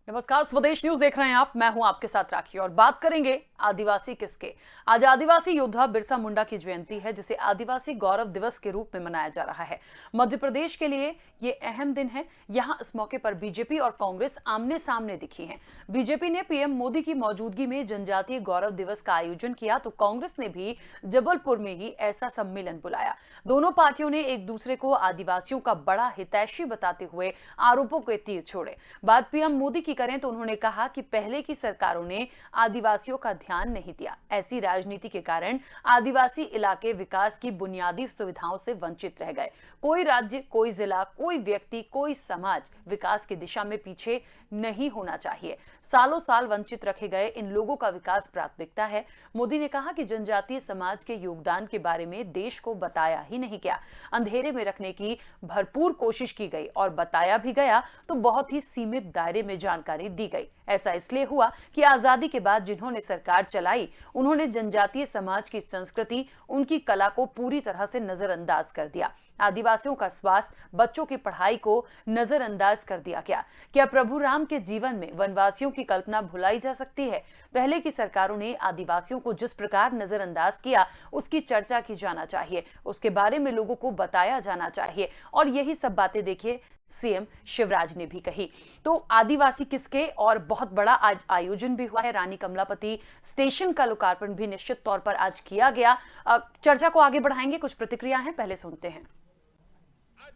नमस्कार, स्वदेश न्यूज देख रहे हैं आप। मैं हूं आपके साथ राखी और बात करेंगे आदिवासी किसके। आज आदिवासी योद्धा बिरसा मुंडा की जयंती है, जिसे आदिवासी गौरव दिवस के रूप में मनाया जा रहा है। मध्य प्रदेश के लिए ये अहम दिन है। यहां इस मौके पर बीजेपी और कांग्रेस आमने सामने दिखी हैं। बीजेपी ने पीएम मोदी की मौजूदगी में जनजातीय गौरव दिवस का आयोजन किया, तो कांग्रेस ने भी जबलपुर में ही ऐसा सम्मेलन बुलाया। दोनों पार्टियों ने एक दूसरे को आदिवासियों का बड़ा हितैषी बताते हुए आरोपों के तीर छोड़े। बात पीएम मोदी की करें तो उन्होंने कहा कि पहले की सरकारों ने आदिवासियों का ध्यान नहीं दिया। ऐसी राजनीति के कारण आदिवासी इलाके विकास की बुनियादी सुविधाओं से वंचित रह गए। कोई राज्य, कोई जिला, कोई व्यक्ति, कोई समाज विकास की दिशा में पीछे नहीं होना चाहिए। सालों साल वंचित रखे गए इन लोगों का विकास प्राथमिकता है। मोदी ने कहा कि जनजातीय समाज के योगदान के बारे में देश को बताया ही नहीं गया। अंधेरे में रखने की भरपूर कोशिश की गई और बताया भी गया तो बहुत ही सीमित दायरे में जानकारी दी गई। ऐसा इसलिए हुआ कि आजादी के बाद जिन्होंने सरकार चलाई, उन्होंने जनजातीय समाज की संस्कृति, उनकी कला को पूरी तरह से नजरअंदाज कर दिया। आदिवासियों का स्वास्थ्य, बच्चों की पढ़ाई को नजरअंदाज कर दिया गया। क्या प्रभु राम के जीवन में वनवासियों की कल्पना भुलाई जा सकती है? पहले की सरकारों ने आदिवासियों को जिस प्रकार नजरअंदाज किया, उसकी चर्चा की जाना चाहिए, उसके बारे में लोगों को बताया जाना चाहिए। और यही सब बातें देखिए सीएम शिवराज ने भी कही। तो आदिवासी किसके और बहुत बड़ा आज आयोजन भी हुआ है। रानी कमलापति स्टेशन का लोकार्पण भी निश्चित तौर पर आज किया गया। चर्चा को आगे बढ़ाएंगे, कुछ प्रतिक्रिया हैं, पहले सुनते हैं।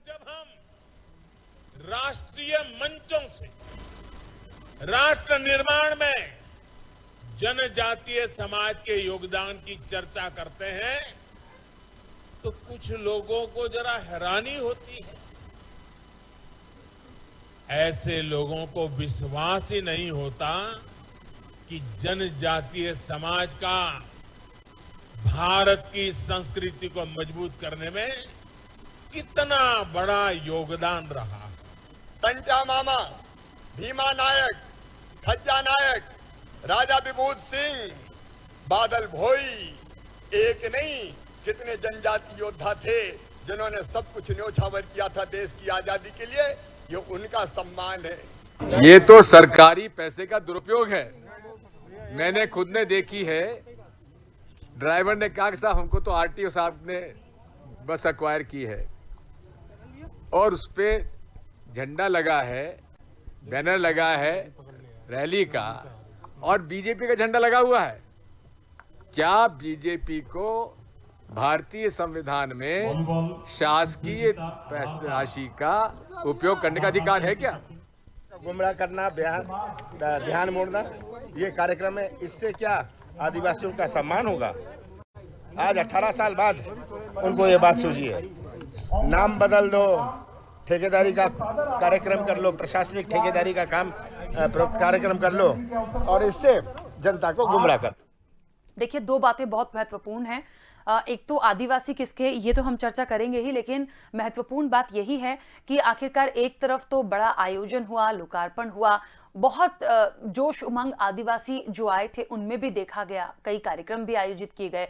जब हम राष्ट्रीय मंचों से राष्ट्र निर्माण में जनजातीय समाज के योगदान की चर्चा करते हैं तो कुछ लोगों को जरा हैरानी होती है। ऐसे लोगों को विश्वास ही नहीं होता कि जनजातीय समाज का भारत की संस्कृति को मजबूत करने में कितना बड़ा योगदान रहा। पंचा मामा, भीमा नायक, खज्जा नायक, राजा विभूत सिंह, बादल भोई, एक नहीं कितने जनजाति योद्धा थे जिन्होंने सब कुछ न्योछावर किया था देश की आजादी के लिए। ये उनका सम्मान है। ये तो सरकारी पैसे का दुरुपयोग है। मैंने खुद ने देखी है। ड्राइवर ने कहा कि साहब हमको तो आरटीओ साहब ने बस एक्वायर की है और उस पे झंडा लगा है, बैनर लगा है रैली का और बीजेपी का झंडा लगा हुआ है। क्या बीजेपी को भारतीय संविधान में शासकीय राशि का उपयोग करने का अधिकार है क्या? गुमराह करना, ध्यान मोड़ना, ये कार्यक्रम है। इससे क्या आदिवासियों का सम्मान होगा? आज 18 साल बाद उनको ये बात सूझी है। नाम बदल दो, ठेकेदारी का कार्यक्रम कर लो, प्रशासनिक ठेकेदारी का काम कार्यक्रम कर लो और इससे जनता को गुमराह कर। देखिए, दो बातें बहुत महत्वपूर्ण हैं। एक तो आदिवासी किसके, ये तो हम चर्चा करेंगे ही, लेकिन महत्वपूर्ण बात यही है कि आखिरकार एक तरफ तो बड़ा आयोजन हुआ, लोकार्पण हुआ, बहुत जोश उमंग आदिवासी जो आए थे उनमें भी देखा गया, कई कार्यक्रम भी आयोजित किए गए।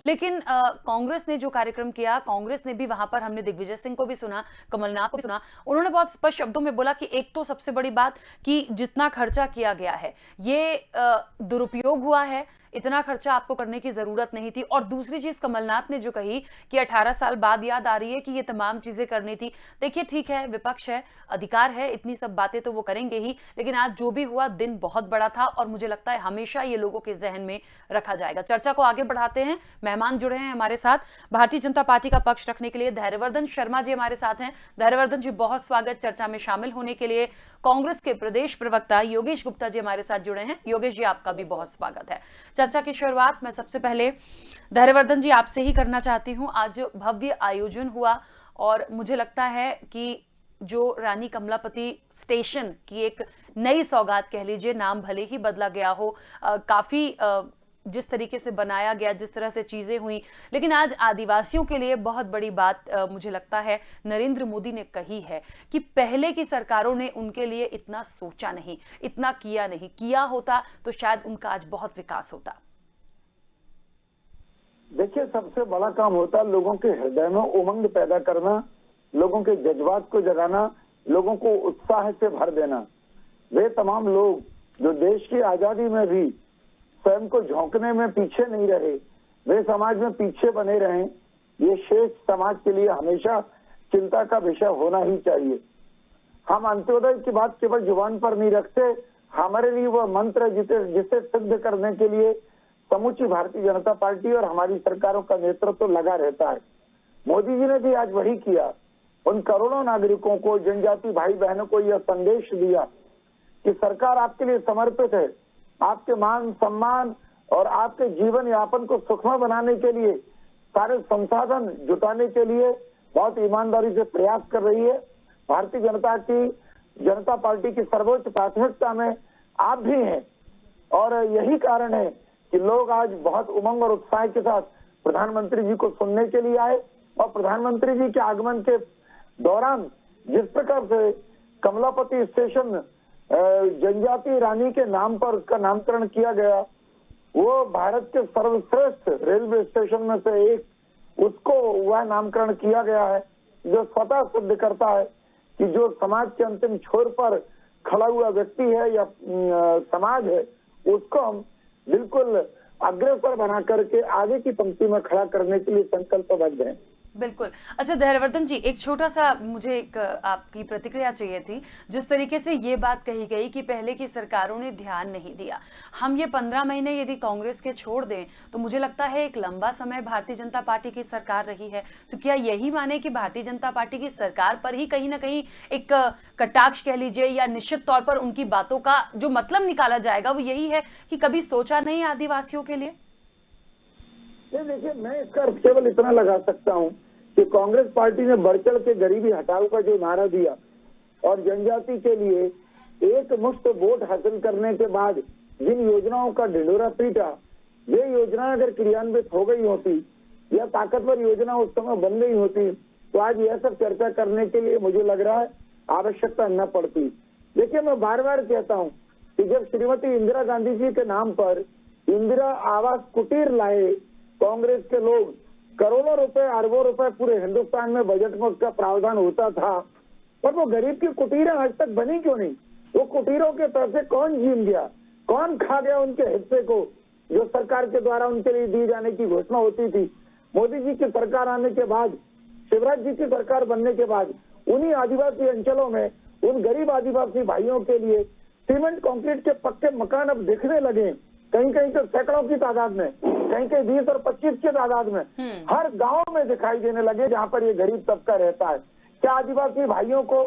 लेकिन कांग्रेस ने जो कार्यक्रम किया, कांग्रेस ने भी वहां पर, हमने दिग्विजय सिंह को भी सुना, कमलनाथ को भी सुना, उन्होंने बहुत स्पष्ट शब्दों में बोला कि एक तो सबसे बड़ी बात कि जितना खर्चा किया गया है ये दुरुपयोग हुआ है, इतना खर्चा आपको करने की जरूरत नहीं थी। और दूसरी चीज कमलनाथ ने जो कही कि 18 साल बाद याद आ रही है कि ये तमाम चीजें करनी थी। देखिए, ठीक है, विपक्ष है, अधिकार है, इतनी सब बातें तो वो करेंगे ही, लेकिन आज जो भी हुआ दिन बहुत बड़ा था और मुझे लगता है हमेशा ये लोगों के जहन में रखा जाएगा। चर्चा को आगे बढ़ाते हैं। मेहमान जुड़े हैं हमारे साथ, भारतीय जनता पार्टी का पक्ष रखने के लिए धैर्यवर्धन शर्मा जी हमारे साथ हैं। धैर्यवर्धन जी, बहुत स्वागत चर्चा में शामिल होने के लिए। कांग्रेस के प्रदेश प्रवक्ता योगेश गुप्ता जी हमारे साथ जुड़े हैं। योगेश जी, आपका भी बहुत स्वागत है। चर्चा की शुरुआत मैं सबसे पहले धैर्यवर्धन जी आपसे ही करना चाहती हूं। आज भव्य आयोजन हुआ और मुझे लगता है कि जो रानी कमलापति स्टेशन की एक नई सौगात कह लीजिए, नाम भले ही बदला गया हो, काफी जिस तरीके से बनाया गया, जिस तरह से चीजें हुई, लेकिन आज आदिवासियों के लिए बहुत बड़ी बात मुझे लगता है नरेंद्र मोदी ने कही है कि पहले की सरकारों ने उनके लिए इतना सोचा नहीं, इतना किया नहीं। किया होता तो शायद उनका आज बहुत विकास होता। देखिए, सबसे बड़ा काम होता है लोगों के हृदय में उमंग पैदा करना, लोगों के जज्बात को जगाना, लोगों को उत्साह से भर देना। वे तमाम लोग जो देश की आजादी में भी स्वयं को झोंकने में पीछे नहीं रहे, वे समाज में पीछे बने रहें, ये शेष समाज के लिए हमेशा चिंता का विषय होना ही चाहिए। हम अंत्योदय की बात केवल जुबान पर नहीं रखते, हमारे लिए वह मंत्र है जिसे सिद्ध करने के लिए समूची भारतीय जनता पार्टी और हमारी सरकारों का नेतृत्व लगा रहता है। मोदी जी ने भी आज वही किया। उन करोड़ों नागरिकों को, जनजाति भाई बहनों को यह संदेश दिया कि सरकार आपके लिए समर्पित है, आपके मान सम्मान और आपके जीवन यापन को सुखमय बनाने के लिए सारे संसाधन जुटाने के लिए बहुत ईमानदारी से प्रयास कर रही है। भारतीय जनता पार्टी की सर्वोच्च प्राथमिकता में आप भी हैं और यही कारण है कि लोग आज बहुत उमंग और उत्साह के साथ प्रधानमंत्री जी को सुनने के लिए आए। और प्रधानमंत्री जी के आगमन के दौरान जिस प्रकार से कमलापति स्टेशन जनजाति रानी के नाम पर उसका नामकरण किया गया, वो भारत के सर्वश्रेष्ठ रेलवे स्टेशन में से एक, उसको वह नामकरण किया गया है, जो स्वतः सिद्ध करता है कि जो समाज के अंतिम छोर पर खड़ा हुआ व्यक्ति है या समाज है, उसको हम बिल्कुल अग्रसर बना करके आगे की पंक्ति में खड़ा करने के लिए संकल्पबद्ध हैं। बिल्कुल। अच्छा धैर्यवर्धन जी, एक छोटा सा मुझे एक आपकी प्रतिक्रिया चाहिए थी। जिस तरीके से ये बात कही गई कि पहले की सरकारों ने ध्यान नहीं दिया, हम ये 15 महीने यदि कांग्रेस के छोड़ दें तो मुझे लगता है एक लंबा समय भारतीय जनता पार्टी की सरकार रही है। तो क्या यही माने कि भारतीय जनता पार्टी की सरकार पर ही कहीं ना कहीं एक कटाक्ष कह लीजिए या निश्चित तौर पर उनकी बातों का जो मतलब निकाला जाएगा वो यही है कि कभी सोचा नहीं आदिवासियों के लिए? देखिए, मैं इसका केवल इतना लगा सकता हूँ कि कांग्रेस पार्टी ने बढ़ चढ़ के गरीबी हटाओ का जो नारा दिया और जनजाति के लिए एक मुश्त वोट हासिल करने के बाद जिन योजनाओं का ढिंढोरा पीटा, ये योजना अगर क्रियान्वित हो गई होती या ताकतवर योजना उस समय बन गई होती तो आज यह सब चर्चा करने के लिए मुझे लग रहा है आवश्यकता न पड़ती। देखिए, मैं बार बार कहता हूँ कि जब श्रीमती इंदिरा गांधी जी के नाम पर इंदिरा आवास कुटीर लाए कांग्रेस के लोग, करोड़ों रुपए अरबों रुपए पूरे हिंदुस्तान में बजट में उसका प्रावधान होता था, पर वो गरीब की कुटीरें आज तक बनी क्यों नहीं? वो कुटीरों के पैसे कौन छीन गया, कौन खा गया उनके हिस्से को जो सरकार के द्वारा उनके लिए दी जाने की घोषणा होती थी? मोदी जी की सरकार आने के बाद, शिवराज जी की सरकार बनने के बाद उन्हीं आदिवासी अंचलों में उन गरीब आदिवासी भाइयों के लिए सीमेंट कंक्रीट के पक्के मकान अब दिखने लगे, कहीं कहीं तो सैकड़ों की तादाद में, कहीं कहीं 20 और 25 की तादाद में हर गांव में दिखाई देने लगे जहां पर ये गरीब तबका रहता है। क्या आदिवासी भाइयों को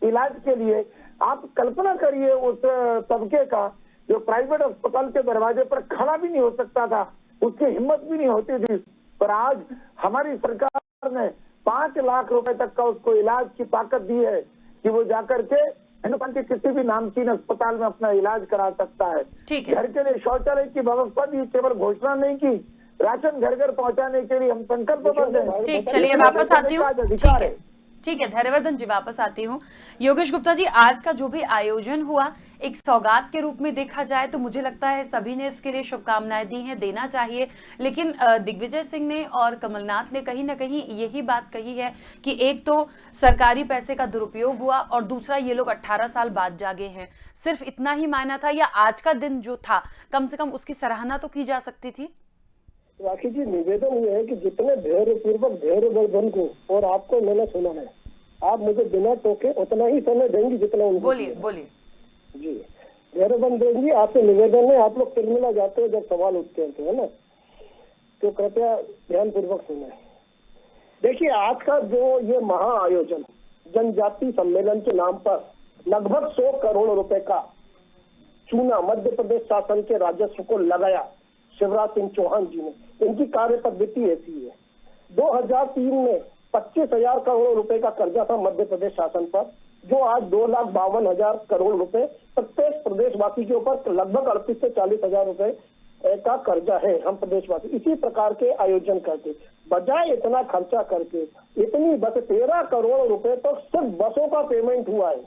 इलाज के लिए, आप कल्पना करिए उस तबके का जो प्राइवेट अस्पताल के दरवाजे पर खड़ा भी नहीं हो सकता था, उसकी हिम्मत भी नहीं होती थी, पर आज हमारी सरकार ने 5 लाख रुपए तक का उसको इलाज की ताकत दी है कि वो जाकर के हिंदुस्तान के किसी भी नामचीन अस्पताल में अपना इलाज करा सकता है। घर के लिए शौचालय की व्यवस्था भी केवल घोषणा नहीं की, राशन घर घर पहुंचाने के लिए हम संकल्पबद्ध हैं। ठीक, चलिए वापस आती हूँ। ठीक है धैर्यवर्धन जी, वापस आती हूँ। योगेश गुप्ता जी, आज का जो भी आयोजन हुआ एक सौगात के रूप में देखा जाए तो मुझे लगता है सभी ने उसके लिए शुभकामनाएं दी हैं, देना चाहिए। लेकिन दिग्विजय सिंह ने और कमलनाथ ने कहीं ना कहीं यही बात कही है कि एक तो सरकारी पैसे का दुरुपयोग हुआ और दूसरा ये लोग 18 साल बाद जागे हैं। सिर्फ इतना ही मायना था या आज का दिन जो था कम से कम उसकी सराहना तो की जा सकती थी? राखी जी, निवेदन ये है कि जितने धैर्यपूर्वक धैर्यवर्धन को और आपको मैंने सुना है, आप मुझे बिना टोके उतना ही समय देंगी जितना उनको। बोलिए जी, धैर्यवर्धन देंगी। आपसे निवेदन है, आप लोग तिलमिला जाते हो जब सवाल उठते हैं, तो है ना, तो कृपया ध्यान पूर्वक सुने। देखिए, आज का जो ये महा आयोजन जनजाति सम्मेलन के नाम पर लगभग 100 करोड़ रुपए का चूना मध्य प्रदेश शासन के राजस्व को लगाया शिवराज सिंह चौहान जी ने। इनकी कार्य पद्धति ऐसी है, 2003 में 25,000 करोड़ रुपए का कर्जा था मध्य प्रदेश शासन पर, जो आज 2,52,000 करोड़ रुपए प्रत्येक प्रदेशवासी के ऊपर लगभग 38 से 40,000 रुपए का कर्जा है हम प्रदेशवासी। इसी प्रकार के आयोजन करके बजाय इतना खर्चा करके इतनी बस 13 करोड़ रुपए तो सिर्फ बसों का पेमेंट हुआ है,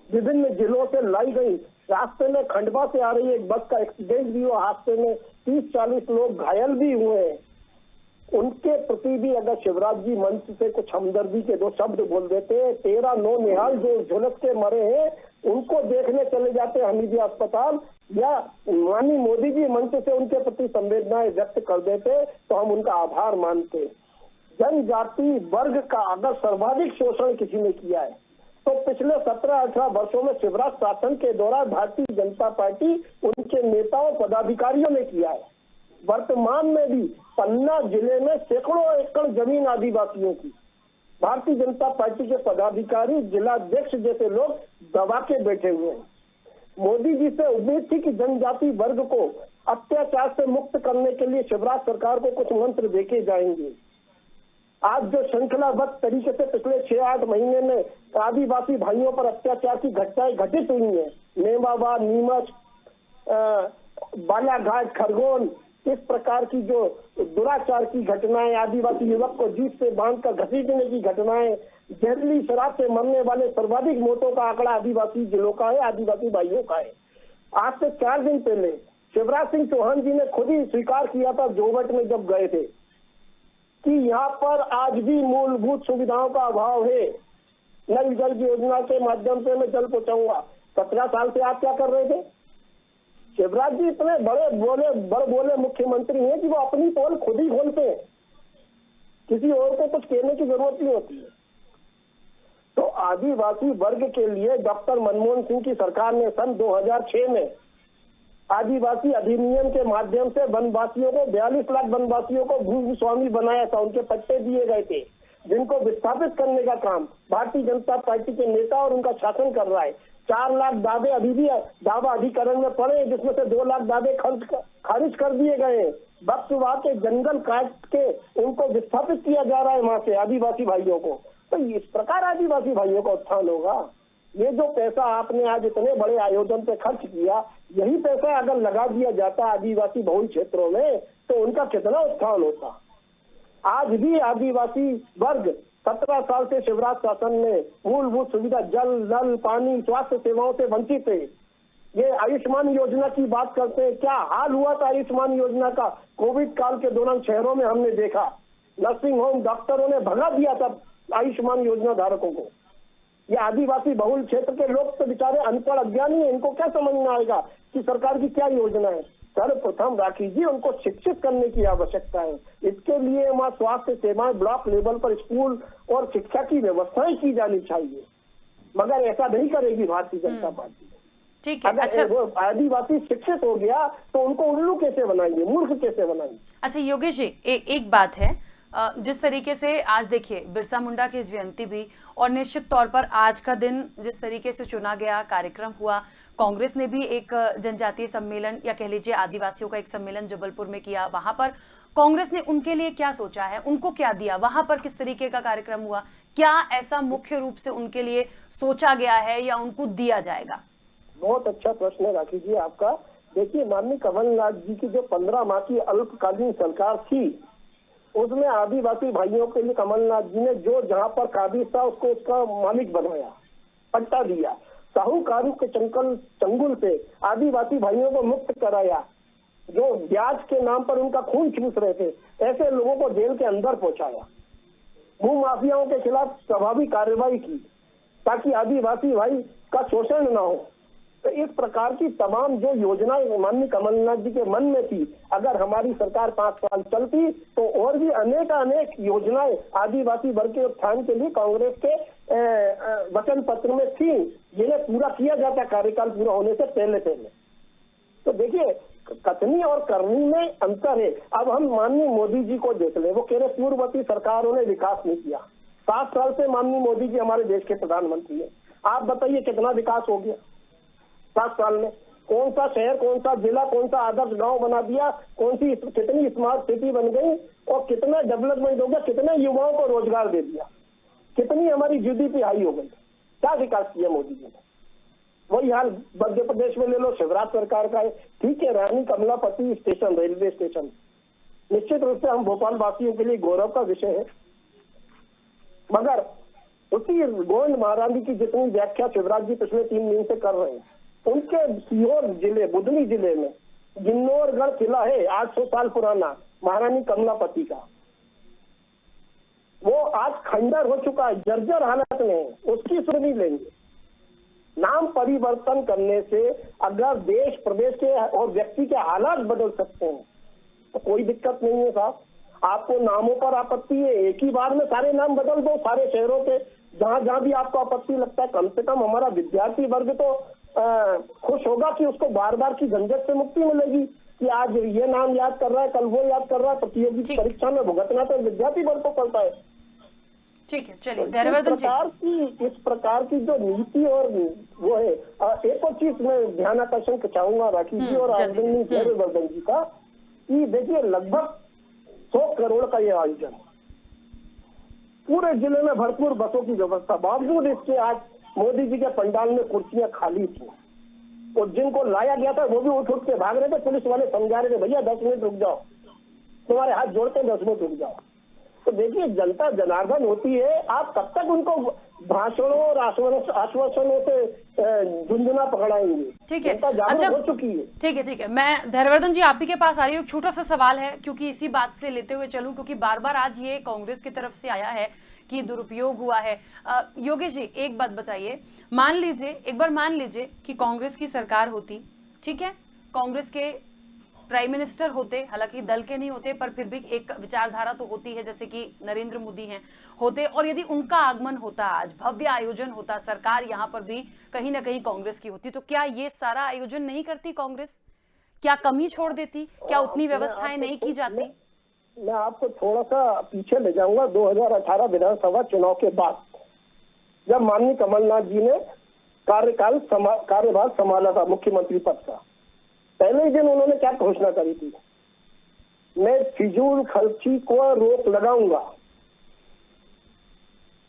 विभिन्न जिलों से लाई गई। रास्ते में खंडवा से आ रही एक बस का एक्सीडेंट भी हुआ, हादसे में 30-40 लोग घायल भी हुए हैं। उनके प्रति भी अगर शिवराज जी मंच से कुछ हमदर्दी के 2 शब्द बोल देते, 13 नौ निहाल जो झुलस के मरे हैं, उनको देखने चले जाते हमीदिया अस्पताल, या माननीय मोदी जी मंच से उनके प्रति संवेदनाएं व्यक्त कर देते तो हम उनका आभार मानते। जनजाति वर्ग का अगर सर्वाधिक शोषण किसी ने किया है तो पिछले 17-18 वर्षों में शिवराज शासन के दौरान भारतीय जनता पार्टी उनके नेताओं पदाधिकारियों ने किया है। वर्तमान में भी पन्ना जिले में सैकड़ों एकड़ जमीन आदिवासियों की भारतीय जनता पार्टी के पदाधिकारी, जिलाध्यक्ष जैसे लोग दबा के बैठे हुए हैं। मोदी जी से उम्मीद थी कि जनजाति वर्ग को अत्याचार से मुक्त करने के लिए शिवराज सरकार को कुछ मंत्र देके जाएंगे। आज जो श्रृंखलाबद्ध तरीके से पिछले 6-8 महीने में आदिवासी भाइयों पर अत्याचार की घटनाएं घटित हुई हैं, मेवावाद, नीमच, बालाघाट, खरगोन, इस प्रकार की जो दुराचार की घटनाएं, आदिवासी युवक को जीप से बांधकर घसीटने की घटनाएं, जहरीली शराब से मरने वाले सर्वाधिक मौतों का आंकड़ा आदिवासी जिलों का है, आदिवासी भाइयों का है। आज से 4 दिन पहले शिवराज सिंह चौहान जी ने खुद ही स्वीकार किया था जोवट में जब गए थे कि यहाँ पर आज भी मूलभूत सुविधाओं का अभाव है। नल जल योजना के माध्यम से मैं जल पहुंचाऊंगा। 17 साल से आप क्या कर रहे थे? शिवराज जी इतने बड़े बोले मुख्यमंत्री हैं कि वो अपनी पोल खुद ही खोलते हैं, किसी और को कुछ कहने की जरूरत नहीं होती है। तो आदिवासी वर्ग के लिए डॉक्टर मनमोहन सिंह की सरकार ने सन 2006 में आदिवासी अधिनियम के माध्यम से वनवासियों को 42 लाख वनवासियों को भूस्वामी बनाया था, उनके पट्टे दिए गए थे, जिनको विस्थापित करने का काम भारतीय जनता पार्टी के नेता और उनका शासन कर रहा है। 4 लाख दावे अभी भी दावा अधिकरण में पड़े, जिसमें से 2 लाख दावे खारिज कर दिए गए। बक्सवा के जंगल काट के उनको विस्थापित किया जा रहा है वहां से आदिवासी भाइयों को। तो इस प्रकार आदिवासी भाइयों का उत्थान होगा। ये जो पैसा आपने आज इतने बड़े आयोजन पे खर्च किया, यही पैसा अगर लगा दिया जाता आदिवासी बहुल क्षेत्रों में तो उनका कितना उत्थान होता। आज भी आदिवासी वर्ग 17 साल से शिवराज शासन में मूलभूत सुविधा जल, नल, पानी, स्वास्थ्य सेवाओं से वंचित है। ये आयुष्मान योजना की बात करते हैं, क्या हाल हुआ था आयुष्मान योजना का? कोविड काल के दौरान शहरों में हमने देखा, नर्सिंग होम डॉक्टरों ने भगा दिया था आयुष्मान योजना धारकों को। ये आदिवासी बहुल क्षेत्र के लोग तो बेचारे अनपढ़ अज्ञानी है, इनको क्या समझ में आएगा कि सरकार की क्या योजना है? सर्वप्रथम राखी जी, उनको शिक्षित करने की आवश्यकता है। इसके लिए वहाँ स्वास्थ्य सेवाएं ब्लॉक लेवल पर स्कूल और शिक्षा की व्यवस्थाएं की जानी चाहिए, मगर ऐसा नहीं करेगी भारतीय जनता पार्टी। ठीक है। अगर अच्छा, वो आदिवासी शिक्षित हो गया तो उनको उल्लू कैसे बनाएंगे, मूर्ख कैसे बनाएंगे? अच्छा योगेश जी, एक बात है, जिस तरीके से आज देखिए बिरसा मुंडा की जयंती भी, और निश्चित तौर पर आज का दिन जिस तरीके से चुना गया, कार्यक्रम हुआ, कांग्रेस ने भी एक जनजातीय सम्मेलन या कह लीजिए आदिवासियों का एक सम्मेलन जबलपुर में किया। वहां पर कांग्रेस ने उनके लिए क्या सोचा है, उनको क्या दिया, वहां पर किस तरीके का कार्यक्रम हुआ, क्या ऐसा मुख्य रूप से उनके लिए सोचा गया है या उनको दिया जाएगा? बहुत अच्छा प्रश्न है राखी जी आपका। देखिए, माननीय कमलनाथ जी की जो 15 माह की अल्पकालीन सरकार थी, उसमें आदिवासी भाइयों के लिए कमलनाथ जी ने जो जहां पर काबिज था उसको उसका मालिक बनाया, पट्टा दिया, साहूकारों के चंगुल से आदिवासी भाइयों को मुक्त कराया। जो ब्याज के नाम पर उनका खून चूस रहे थे, ऐसे लोगों को जेल के अंदर पहुंचाया। भू माफियाओं के खिलाफ प्रभावी कार्रवाई की ताकि आदिवासी भाई का शोषण न हो। तो इस प्रकार की तमाम जो योजनाएं माननीय कमलनाथ जी के मन में थी, अगर हमारी सरकार 5 साल चलती तो और भी अनेक योजनाएं आदिवासी वर्ग के उत्थान के लिए कांग्रेस के वचन पत्र में थी, जिन्हें पूरा किया जाता कार्यकाल पूरा होने से पहले। तो देखिए, कथनी और करनी में अंतर है। अब हम माननीय मोदी जी को देख ले, वो कह रहे पूर्ववर्ती सरकारों ने विकास नहीं किया। 7 साल से माननीय मोदी जी हमारे देश के प्रधानमंत्री है। आप बताइए कितना विकास हो गया 7 साल में? कौन सा शहर, कौन सा जिला, कौन सा आदर्श गांव बना दिया, कितनी स्मार्ट सिटी बन गई और कितना डेवलपमेंट हो गया, कितने युवाओं को रोजगार दे दिया, कितनी हमारी जीडीपी हाई हो गई। क्या विकास किया मोदी जी ने? वही हाल मध्य प्रदेश में ले लो, शिवराज सरकार का है। ठीक है, रानी कमलापति स्टेशन, रेलवे स्टेशन निश्चित रूप से हम भोपाल वासियों के लिए गौरव का विषय है, मगर उसी गोविंद महारानी की जितनी व्याख्या शिवराज जी पिछले 3 दिन से कर रहे हैं, उनके सीहोर जिले, बुधनी जिले में जिन्नौरगढ़ किला है 800 साल पुराना महारानी कमलापति का, वो आज खंडर हो चुका है, जर्जर हालत में, उसकी सुध नहीं लेंगे। नाम परिवर्तन करने से अगर देश प्रदेश के और व्यक्ति के हालात बदल सकते हैं तो कोई दिक्कत नहीं है साहब। आपको नामों पर आपत्ति है, एक ही बार में सारे नाम बदल दो, सारे शहरों के जहां जहां भी आपको आपत्ति लगता है। कम से कम हमारा विद्यार्थी वर्ग तो खुश होगा कि उसको बार बार की झंझट से मुक्ति मिलेगी कि आज ये नाम याद कर रहा है, कल वो याद कर रहा है। प्रतियोगी ठीक। परीक्षा में भुगतना तो विद्यार्थी वर्ग को पड़ता है। ठीक है, चलिए धैर्यवर्धन जी। इस प्रकार की जो नीति और वो है, एक और चीज मैं ध्यान आकर्षण चाहूंगा राखी जी और जल्दी से। आदरणीय धैर्यवर्धन जी का, कि देखिए लगभग 100 करोड़ का ये आयोजन, पूरे जिले में भरपूर बसों की व्यवस्था, बावजूद इसके आज मोदी जी के पंडाल में कुर्सियां खाली थी और जिनको लाया गया था वो भी उठ उठ के भाग रहे थे। पुलिस वाले समझा रहे थे भैया 10 मिनट रुक जाओ, तुम्हारे हाथ जोड़ते 10 मिनट रुक जाओ। तो देखिए जनता जनार्दन होती है, आप कब तक उनको भाषणों और आश्वासनों से झुंझुना पकड़ाएंगे। ठीक है, जनता जागरूक अच्छा हो चुकी है। ठीक है, मैं धैर्यवर्धन जी आप ही के पास आ रही हूँ। एक छोटा सा सवाल है, क्योंकि इसी बात से लेते हुए चलूं, क्योंकि बार बार आज ये कांग्रेस की तरफ से आया है कि दुरुपयोग हुआ है। योगेश जी एक बात बताइए, एक बार मान लीजिए कि कांग्रेस की सरकार होती, ठीक है, कांग्रेस के प्राइम मिनिस्टर होते, हालांकि दल के नहीं होते पर फिर भी एक विचारधारा तो होती है, जैसे कि नरेंद्र मोदी हैं होते, और यदि उनका आगमन होता, आज भव्य आयोजन होता, सरकार यहाँ पर भी कहीं ना कहीं कांग्रेस की होती, तो क्या ये सारा आयोजन नहीं करती कांग्रेस? क्या कमी छोड़ देती? क्या उतनी व्यवस्थाएं नहीं की जाती? मैं आपको थोड़ा सा पीछे ले जाऊंगा। 2018 विधानसभा चुनाव के बाद जब माननीय कमलनाथ जी ने कार्यभार संभाला था मुख्यमंत्री पद का, पहले ही दिन उन्होंने क्या घोषणा करी थी, मैं फिजूल खर्ची को रोक लगाऊंगा,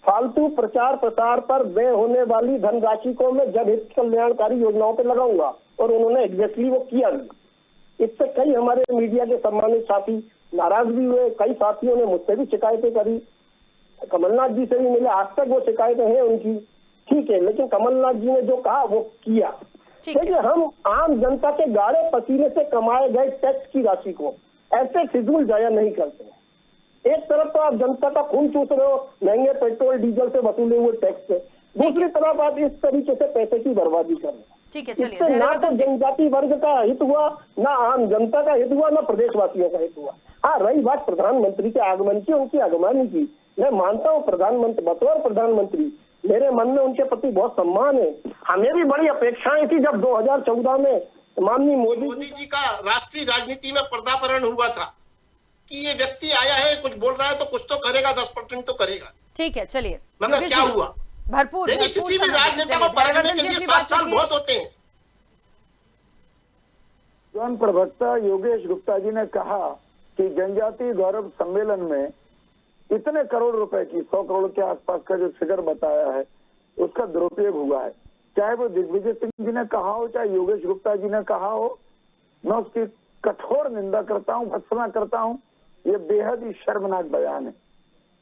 फालतू प्रचार प्रसार पर व्यय होने वाली धनराशि को मैं जनहित कल्याणकारी योजनाओं पर लगाऊंगा। और उन्होंने एग्जैक्टली वो किया भी। इससे कई हमारे मीडिया के सम्मानित साथी नाराज भी हुए, कई साथियों ने मुझसे भी शिकायतें करी, कमलनाथ जी से भी मिले, आज तक वो शिकायतें हैं उनकी, ठीक है, लेकिन कमलनाथ जी ने जो कहा वो किया। देखिए हम आम जनता के गाढ़े पसीने से कमाए गए टैक्स की राशि को ऐसे फिजूल जाया नहीं करते। एक तरफ तो आप जनता का खून चूस रहे हो महंगे पेट्रोल डीजल से वसूले हुए टैक्स से, दूसरी तरफ आप इस तरीके से पैसे की बर्बादी कर रहे हैं। ठीक है, चलिए इससे ना तो जनजाति वर्ग का हित हुआ, ना आम जनता का हित हुआ, ना प्रदेशवासियों का हित हुआ। हाँ, रही बात प्रधानमंत्री के आगमन की, उनकी आगमन की, मैं मानता हूँ प्रधानमंत्री, बतौर प्रधानमंत्री मेरे मन में उनके प्रति बहुत सम्मान है। हमें भी बड़ी अपेक्षाएं थी जब 2014 में माननीय मोदी जी का राष्ट्रीय राजनीति में पर्दापरण हुआ था कि ये व्यक्ति आया है, कुछ बोल रहा है तो कुछ तो करेगा, 10% तो करेगा। ठीक है, चलिए मगर क्या हुआ? भरपूर देखिए किसी भी राजनेता को पकड़ने के लिए 7 साल बहुत होते हैं। जन प्रवक्ता योगेश गुप्ता जी ने कहा कि जनजातीय गौरव सम्मेलन में इतने करोड़ रुपए की 100 करोड़ के आसपास का जो फिगर बताया है उसका दुरुपयोग हुआ है। चाहे वो दिग्विजय सिंह जी ने कहा हो, चाहे योगेश गुप्ता जी ने कहा हो, मैं उसकी कठोर निंदा करता हूँ, भत्सना करता हूँ। ये बेहद ही शर्मनाक बयान है,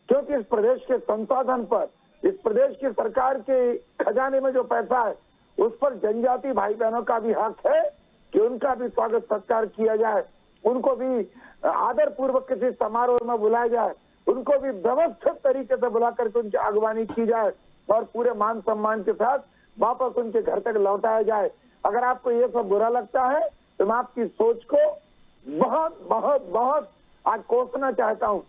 क्योंकि इस प्रदेश के संसाधन पर, इस प्रदेश की सरकार के खजाने में जो पैसा है उस पर जनजाति भाई बहनों का भी हक है कि उनका भी स्वागत सत्कार किया जाए, उनको भी आदर पूर्वक किसी समारोह में बुलाया जाए, उनको भी व्यवस्थित तरीके से बुला करके उनकी अगवानी की जाए और पूरे मान सम्मान के साथ वापस उनके घर तक लौटाया जाए। अगर आपको ये सब बुरा लगता है तो मैं आपकी सोच को बहुत बहुत बहुत आज कोसना चाहता हूँ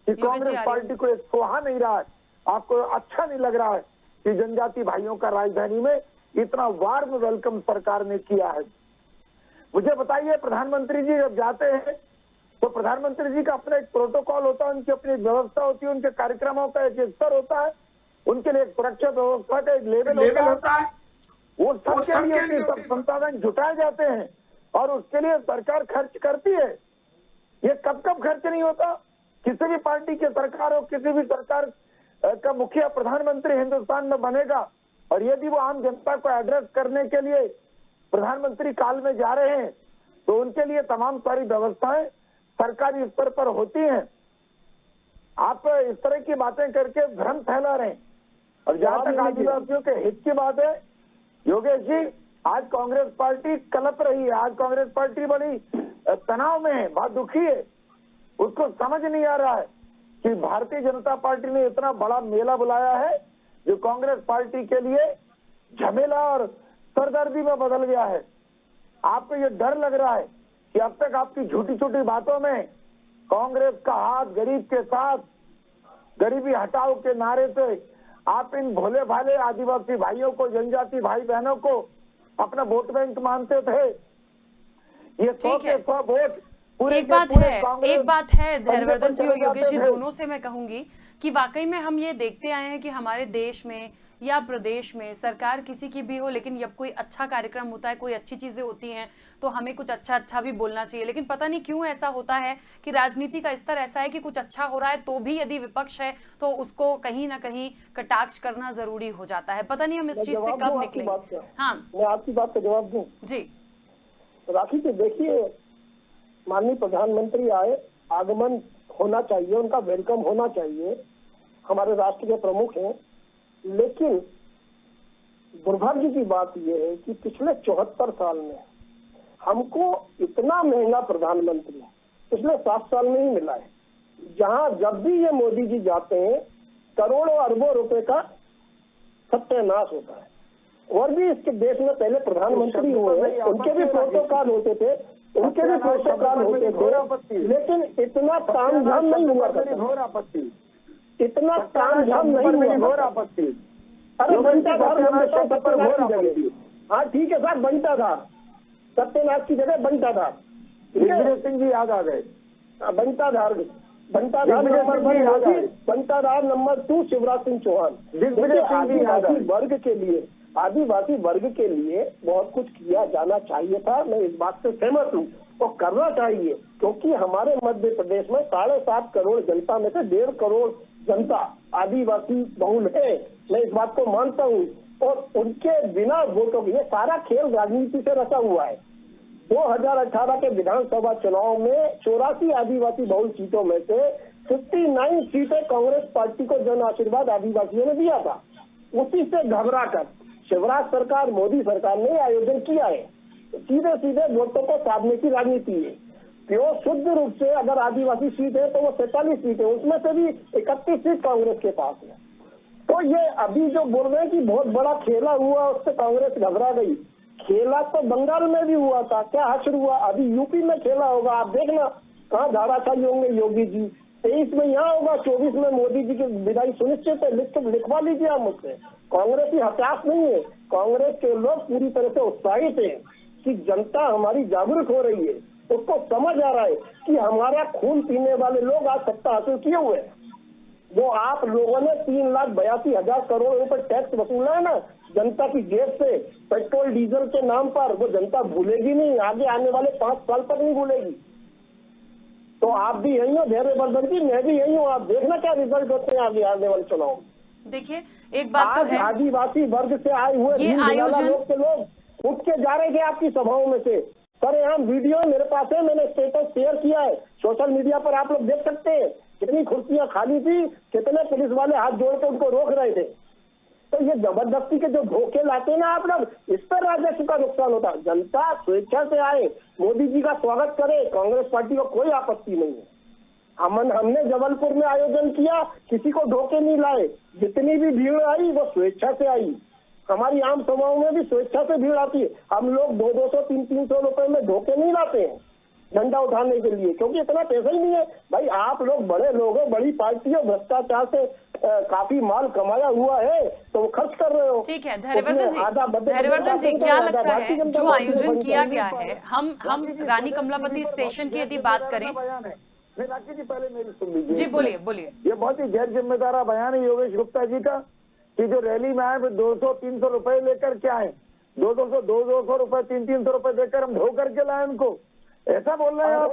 कि कांग्रेस पार्टी को ये सोहा नहीं रहा है, आपको अच्छा नहीं लग रहा है कि जनजाति भाइयों का राजधानी में इतना वार्म वेलकम सरकार ने किया है। मुझे बताइए, प्रधानमंत्री जी जब जाते हैं तो प्रधानमंत्री जी का अपना एक प्रोटोकॉल होता है, उनकी अपनी व्यवस्था होती है, उनके कार्यक्रमों का एक स्तर होता है, उनके लिए एक सुरक्षा व्यवस्था का एक लेवल होता है। वो सबके लिए सब संसाधन जुटाए जाते हैं और उसके लिए सरकार खर्च करती है। ये कब कब खर्च नहीं होता? किसी भी पार्टी की सरकार हो, किसी भी सरकार का मुखिया प्रधानमंत्री हिंदुस्तान में बनेगा और यदि वो आम जनता को एड्रेस करने के लिए प्रधानमंत्री काल में जा रहे हैं तो उनके लिए तमाम सारी व्यवस्थाएं सरकारी स्तर पर होती हैं। आप इस तरह की बातें करके भ्रम फैला रहे हैं। और जहां तक आदिवासियों के हित की बात है, योगेश जी, आज कांग्रेस पार्टी कलप रही है, आज कांग्रेस पार्टी बड़ी तनाव में है, बहुत दुखी है। उसको समझ नहीं आ रहा है कि भारतीय जनता पार्टी ने इतना बड़ा मेला बुलाया है जो कांग्रेस पार्टी के लिए झमेला और सरदर्दी में बदल गया है। आपको ये डर लग रहा है कि अब तक आपकी छोटी छोटी बातों में कांग्रेस का हाथ गरीब के साथ, गरीबी हटाओ के नारे से आप इन भोले भाले आदिवासी भाइयों को, जनजाति भाई बहनों को अपना वोट बैंक मानते थे। ये 100 के 100 वोट पूरे एक बात है धैर्यवर्धन जी और योगेश जी, दोनों से मैं कहूंगी कि वाकई में हम ये देखते आए हैं कि हमारे देश में या प्रदेश में सरकार किसी की भी हो, लेकिन जब कोई अच्छा कार्यक्रम होता है, कोई अच्छी चीजें होती हैं तो हमें कुछ अच्छा भी बोलना चाहिए। लेकिन पता नहीं क्यों ऐसा होता है कि राजनीति का स्तर ऐसा है कि कुछ अच्छा हो रहा है तो भी यदि विपक्ष है तो उसको कहीं ना कहीं कटाक्ष करना जरूरी हो जाता है। पता नहीं हम इस चीज से कब निकलेंगे। हाँ, मैं आपकी बात का जवाब दूं जी। राखी जी, देखिए माननीय प्रधानमंत्री आए, आगमन होना चाहिए, उनका वेलकम होना चाहिए, हमारे राष्ट्र के प्रमुख हैं। लेकिन दुर्भाग्य की बात यह है कि पिछले 74 साल में हमको इतना महंगा प्रधानमंत्री पिछले 7 साल में ही मिला है, जहां जब भी ये मोदी जी जाते हैं करोड़ों अरबों रुपए का सत्यानाश होता है। और भी इसके देश में पहले प्रधानमंत्री हुए हैं, उनके भी प्रोटोकॉल होते थे, लेकिन इतना तामझाम नहीं हुआ करता, इतना तामझाम नहीं हुआ आपत्ति। अरे बंटाधार, हाँ ठीक है साहब, बंटाधार सत्यनाथ की जगह बंटाधार, दिग्विजय सिंह जी याद आ गए। बंटाधार नंबर 2 शिवराज सिंह चौहान। आदिवासी वर्ग के लिए बहुत कुछ किया जाना चाहिए था, मैं इस बात से सहमत हूँ, और करना चाहिए, क्योंकि हमारे मध्य प्रदेश में 7.5 करोड़ जनता में से 1.5 करोड़ जनता आदिवासी बहुल है, मैं इस बात को मानता हूँ। और उनके बिना वोटों के, ये सारा खेल राजनीति से रचा हुआ है। 2018 के विधानसभा चुनाव में 84 आदिवासी बहुल सीटों में से 59 सीटें कांग्रेस पार्टी को जन आशीर्वाद आदिवासियों ने दिया था। उसी से घबरा कर शिवराज सरकार, मोदी सरकार ने आयोजन किया है। सीधे सीधे वोटों को साधने की राजनीति है। प्योर शुद्ध रूप से अगर आदिवासी सीट है तो वो 47 सीट है, उसमें से भी 31 सीट कांग्रेस के पास है। तो ये अभी जो बोल रहे हैं कि बहुत बड़ा खेला हुआ, उससे कांग्रेस घबरा गई। खेला तो बंगाल में भी हुआ था, क्या हश्र हुआ, अभी यूपी में खेला होगा, आप देखना कहाँ धाराशाही होंगे योगी जी। 23 में यहाँ होगा, 24 में मोदी जी की विदाई सुनिश्चित है, लिखवा लीजिए आप मुझसे। कांग्रेस की हताश नहीं है, कांग्रेस के लोग पूरी तरह से उत्साहित हैं कि जनता हमारी जागरूक हो रही है, उसको समझ आ रहा है कि हमारा खून पीने वाले लोग आज सत्ता हासिल किए हुए हैं। वो आप लोगों ने 3,82,000 करोड़ रुपए टैक्स वसूला है ना जनता की जेब से, पेट्रोल डीजल के नाम पर, वो जनता भूलेगी नहीं, आगे आने वाले 5 साल तक नहीं भूलेगी। तो आप भी यही हो धैर्यवर्धन जी, मैं भी यही हूँ, आप देखना क्या रिजल्ट होते हैं आगे आने वाले चुनाव। देखिए एक बात तो है, आदिवासी वर्ग से आए हुए ये आयोजन लोग उठ के जा रहे थे आपकी सभाओं में से। सरेआम वीडियो मेरे पास है, मैंने स्टेटस शेयर किया है सोशल मीडिया पर, आप लोग देख सकते हैं कितनी कुर्सियां खाली थी, कितने पुलिस वाले हाथ जोड़ के उनको रोक रहे थे। तो ये जबरदस्ती के जो धोखे लाते हैं ना आप लोग, इस पर राजस्व का नुकसान होता है। जनता स्वेच्छा से आए, मोदी जी का स्वागत करे, कांग्रेस पार्टी को कोई आपत्ति नहीं है। हमने जबलपुर में आयोजन किया, किसी को धोखे नहीं लाए, जितनी भी भीड़ आई वो स्वेच्छा से आई। हमारी आम सभाओं में भी स्वेच्छा से भीड़ आती है। हम लोग 200, 300 रुपए में धोखे नहीं लाते हैं झंडा उठाने के लिए, क्योंकि इतना पैसा ही नहीं है भाई। आप लोग बड़े लोग हो, बड़ी पार्टी हो, भ्रष्टाचार से काफी माल कमाया हुआ है तो वो खर्च कर रहे हो। ठीक है धैर्यवर्धन जी, क्या लगता है जो आयोजन किया गया है, हम रानी कमलापति स्टेशन की यदि बात करें, राखी जी पहले मेरी सुन लीजिए। जी बोलिए। ये बहुत ही गैर जिम्मेदार बयान है योगेश गुप्ता जी का कि जो रैली में आए 200-300 रुपए लेकर के आए, 200 रुपए, 300 रुपए देकर हम धो करके लाए उनको, ऐसा बोल रहे हैं आप।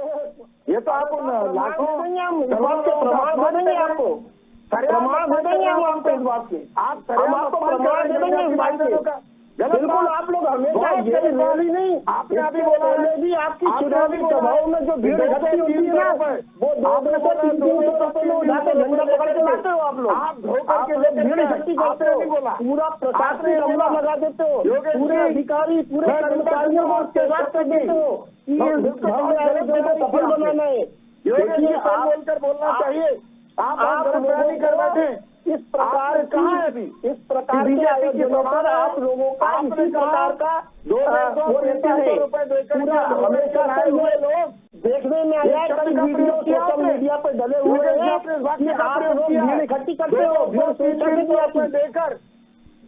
ये तो आप लाखों प्रमाण देंगे आपको, प्रमाण देंगे आपको इस बात के, आप आपको प्रमाण देंगे इस बात के। बिल्कुल आप लोग हमेशा ये रैली नहीं, आपने अभी बोला भी आपकी चुनावी सभाओं में जो भीड़ इकट्ठी होती है ना, वो 200-300 रुपए में उठाते झंडा पकड़ के लाते हो आप लोग, आप भीड़ इकट्ठी करते हो, पूरा प्रशासनिक अमला लगा देते हो, पूरे अधिकारी, पूरे कर्मचारियों को उसके साथ कर देते हो कि सफल बनाना है। बोलकर बोलना चाहिए, आप गिरफ्तारी कर बैठे, इस प्रकार कहाँ है अभी? इस प्रकार के आयोजनों पर आप लोगों का इसी प्रकार का वो रहता है। पूरा हमेशा से ये लोग देखने में आया है, कई वीडियो सोशल मीडिया पर डले हुए हैं कि आप लोग भीड़ इकट्ठी करते हो, भीड़ देकर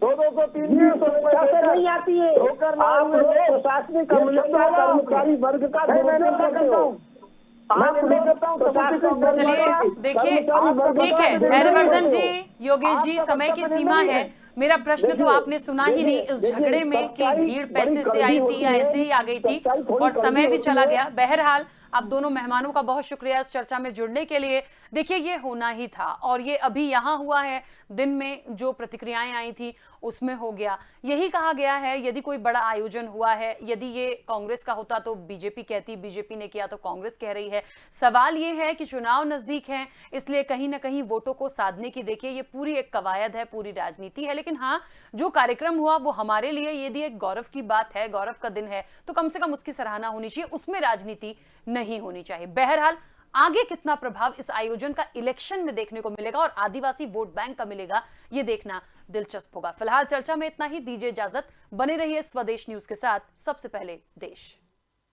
200-300 से नहीं आती है। आप लोग प्रशासनिक कर्मचारी वर्ग का दुरुपयोग करते हो। चलिए देखिए, ठीक है धैर्यवर्धन जी, योगेश जी, समय की सीमा है। मेरा प्रश्न तो आपने सुना ही नहीं इस झगड़े में कि भीड़ पैसे से आई थी या ऐसे ही आ गई थी, और समय भी चला गया। बहरहाल आप दोनों मेहमानों का बहुत शुक्रिया इस चर्चा में जुड़ने के लिए। देखिए ये होना ही था, और ये अभी यहाँ हुआ है। दिन में जो प्रतिक्रियाएं आई थी उसमें हो गया। यही कहा गया है यदि कोई बड़ा आयोजन हुआ है, यदि ये कांग्रेस का होता तो बीजेपी कहती, बीजेपी ने किया तो कांग्रेस कह रही है। सवाल ये है कि चुनाव नजदीक है, इसलिए कहीं ना कहीं वोटों को साधने की, देखिए ये पूरी एक कवायद है, पूरी राजनीति है। लेकिन हाँ, जो कार्यक्रम हुआ वो हमारे लिए यदि एक गौरव की बात है, गौरव का दिन है, तो कम से कम उसकी सराहना होनी चाहिए, उसमें राजनीति नहीं होनी चाहिए। बहरहाल आगे कितना प्रभाव इस आयोजन का इलेक्शन में देखने को मिलेगा और आदिवासी वोट बैंक का मिलेगा, ये देखना दिलचस्प होगा। फिलहाल चर्चा में इतना ही, दीजिए इजाजत। बने रहिए स्वदेश न्यूज के साथ, सबसे पहले देश।